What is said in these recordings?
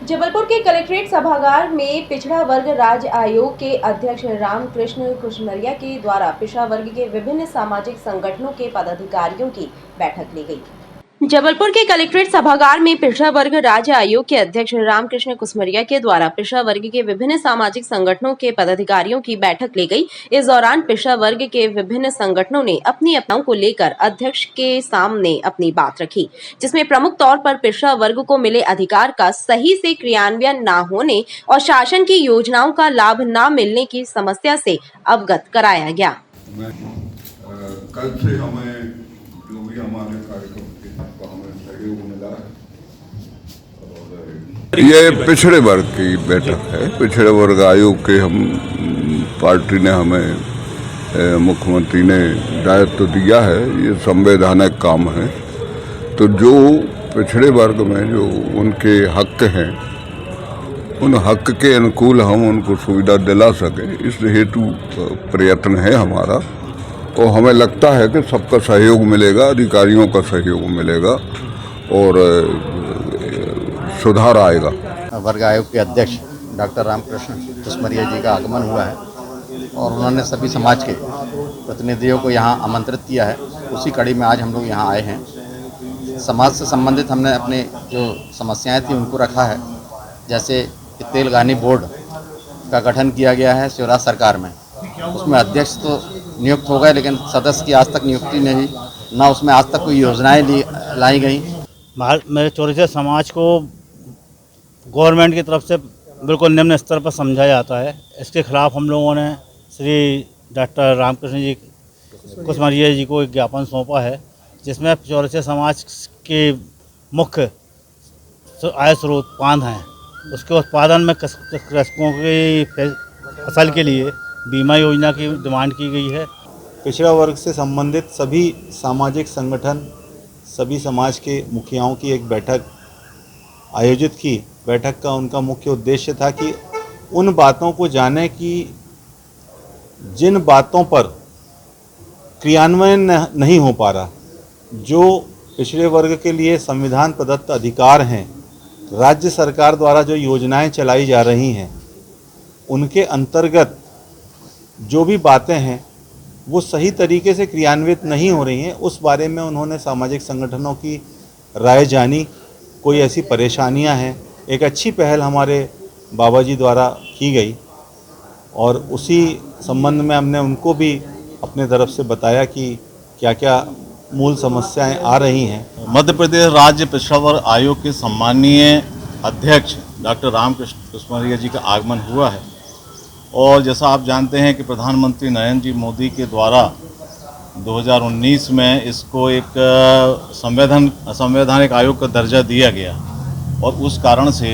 जबलपुर के कलेक्ट्रेट सभागार में पिछड़ा वर्ग राज्य आयोग के अध्यक्ष रामकृष्ण कुशमरिया के द्वारा पिछड़ा वर्ग के विभिन्न सामाजिक संगठनों के पदाधिकारियों की बैठक ली गई। जबलपुर के कलेक्ट्रेट सभागार में पिछड़ा वर्ग राज्य आयोग के अध्यक्ष रामकृष्ण कुशमरिया के द्वारा पिछड़ा वर्ग के विभिन्न सामाजिक संगठनों के पदाधिकारियों की बैठक ली गई। इस दौरान पिछड़ा वर्ग के विभिन्न संगठनों ने अपनी अपनाओं को लेकर अध्यक्ष के सामने अपनी बात रखी, जिसमें प्रमुख तौर पर पिछड़ा वर्ग को मिले अधिकार का सही से क्रियान्वयन न होने और शासन की योजनाओं का लाभ न मिलने की समस्या से अवगत कराया गया। कल से हमें जो भी हमारे कार्यक्रम के का हमें सहयोग मिला है और ये पिछड़े वर्ग की बैठक है। पिछड़े वर्ग आयोग के हम पार्टी ने हमें मुख्यमंत्री ने दायित्व दिया है। ये संवैधानिक काम है, तो जो पिछड़े वर्ग में जो उनके हक हैं उन हक के अनुकूल हम उनको सुविधा दिला सके, इस हेतु प्रयत्न है हमारा। और हमें लगता है कि सबका सहयोग मिलेगा, अधिकारियों का सहयोग मिलेगा और सुधार आएगा। वर्ग आयोग के अध्यक्ष डॉक्टर रामकृष्ण कुशमरिया जी का आगमन हुआ है और उन्होंने सभी समाज के प्रतिनिधियों को यहाँ आमंत्रित किया है। उसी कड़ी में आज हम लोग यहाँ आए हैं। समाज से संबंधित हमने अपने जो समस्याएं थी उनको रखा है। जैसे कि तेलगानी बोर्ड का गठन किया गया है शिवराज सरकार में, उसमें अध्यक्ष तो नियुक्त हो गए लेकिन सदस्य की आज तक नियुक्ति नहीं, ना उसमें आज तक कोई योजनाएं लाई गई। मेरे चौरसिया समाज को गवर्नमेंट की तरफ से बिल्कुल निम्न स्तर पर समझा जाता है। इसके खिलाफ हम लोगों ने श्री डॉक्टर रामकृष्ण जी कुशमरिया जी को एक ज्ञापन सौंपा है, जिसमें चौरसिया समाज के मुख्य आय स्रोत पान हैं। उसके उत्पादन में कृषकों की फसल के लिए बीमा योजना की डिमांड की गई है। पिछड़ा वर्ग से संबंधित सभी सामाजिक संगठन, सभी समाज के मुखियाओं की एक बैठक आयोजित की। बैठक का उनका मुख्य उद्देश्य था कि उन बातों को जानें कि जिन बातों पर क्रियान्वयन नहीं हो पा रहा, जो पिछड़े वर्ग के लिए संविधान प्रदत्त अधिकार हैं, राज्य सरकार द्वारा जो योजनाएं चलाई जा रही हैं, उनके अंतर्गत जो भी बातें हैं वो सही तरीके से क्रियान्वित नहीं हो रही हैं। उस बारे में उन्होंने सामाजिक संगठनों की राय जानी। कोई ऐसी परेशानियां हैं, एक अच्छी पहल हमारे बाबा जी द्वारा की गई और उसी संबंध में हमने उनको भी अपने तरफ से बताया कि क्या क्या मूल समस्याएं आ रही हैं। मध्य प्रदेश राज्य पिछड़ा वर्ग आयोग के सम्मानीय अध्यक्ष डॉक्टर रामकृष्ण कुशमरिया जी का आगमन हुआ है और जैसा आप जानते हैं कि प्रधानमंत्री नरेंद्र जी मोदी के द्वारा 2019 में इसको एक संवैधानिक आयोग का दर्जा दिया गया और उस कारण से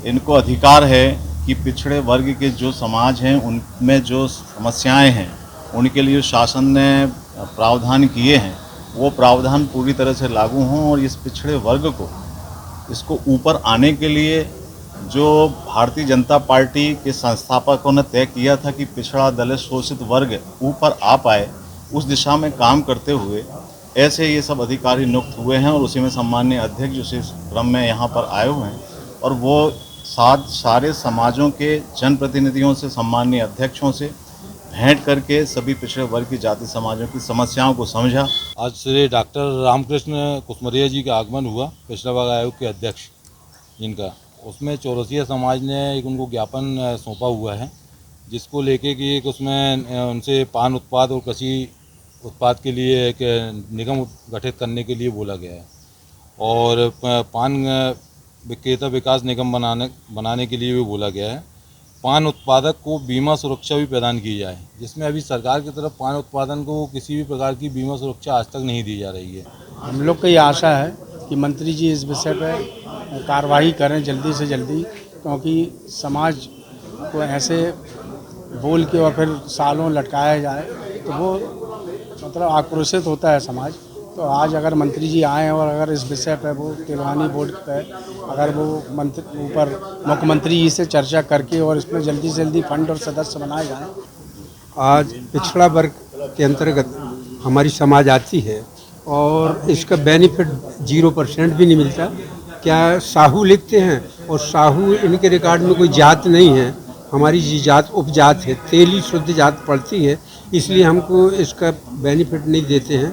इनको अधिकार है कि पिछड़े वर्ग के जो समाज हैं उनमें जो समस्याएं हैं उनके लिए शासन ने प्रावधान किए हैं वो प्रावधान पूरी तरह से लागू हों और इस पिछड़े वर्ग को इसको ऊपर आने के लिए जो भारतीय जनता पार्टी के संस्थापकों ने तय किया था कि पिछड़ा दलित शोषित वर्ग ऊपर आ पाए, उस दिशा में काम करते हुए ऐसे ये सब अधिकारी नियुक्त हुए हैं और उसी में सम्माननीय अध्यक्ष उसी क्रम में यहाँ पर आए हुए हैं और वो सारे समाजों के जनप्रतिनिधियों से, सम्माननीय अध्यक्षों से भेंट करके सभी पिछड़े वर्ग की जाति समाजों की समस्याओं को समझा। आज श्री डॉक्टर रामकृष्ण कुशमरिया जी का आगमन हुआ, पिछड़ा वर्ग आयोग के अध्यक्ष जिनका, उसमें चौरसिया समाज ने एक उनको ज्ञापन सौंपा हुआ है, जिसको लेके कि एक उसमें उनसे पान उत्पाद और कृषि उत्पाद के लिए एक निगम गठित करने के लिए बोला गया है और पान विक्रेता विकास निगम बनाने के लिए भी बोला गया है। पान उत्पादक को बीमा सुरक्षा भी प्रदान की जाए, जिसमें अभी सरकार की तरफ पान उत्पादन को किसी भी प्रकार की बीमा सुरक्षा आज तक नहीं दी जा रही है। हम लोग को ये आशा है कि मंत्री जी इस विषय पर कार्रवाई करें जल्दी से जल्दी, क्योंकि समाज को ऐसे बोल के और फिर सालों लटकाया जाए तो वो मतलब आक्रोशित होता है समाज। तो आज अगर मंत्री जी आए और अगर इस विषय पर वो तेलगानी बोर्ड पर अगर वो ऊपर मुख्यमंत्री जी से चर्चा करके और इसमें जल्दी से जल्दी फंड और सदस्य बनाए जाएँ। आज पिछड़ा वर्ग के अंतर्गत हमारी समाज आती है और इसका बेनिफिट 0% भी नहीं मिलता। क्या साहू लिखते हैं और साहू इनके रिकॉर्ड में कोई जात नहीं है। हमारी ये जात उपजात है, तेली शुद्ध जात पड़ती है, इसलिए हमको इसका बेनिफिट नहीं देते हैं।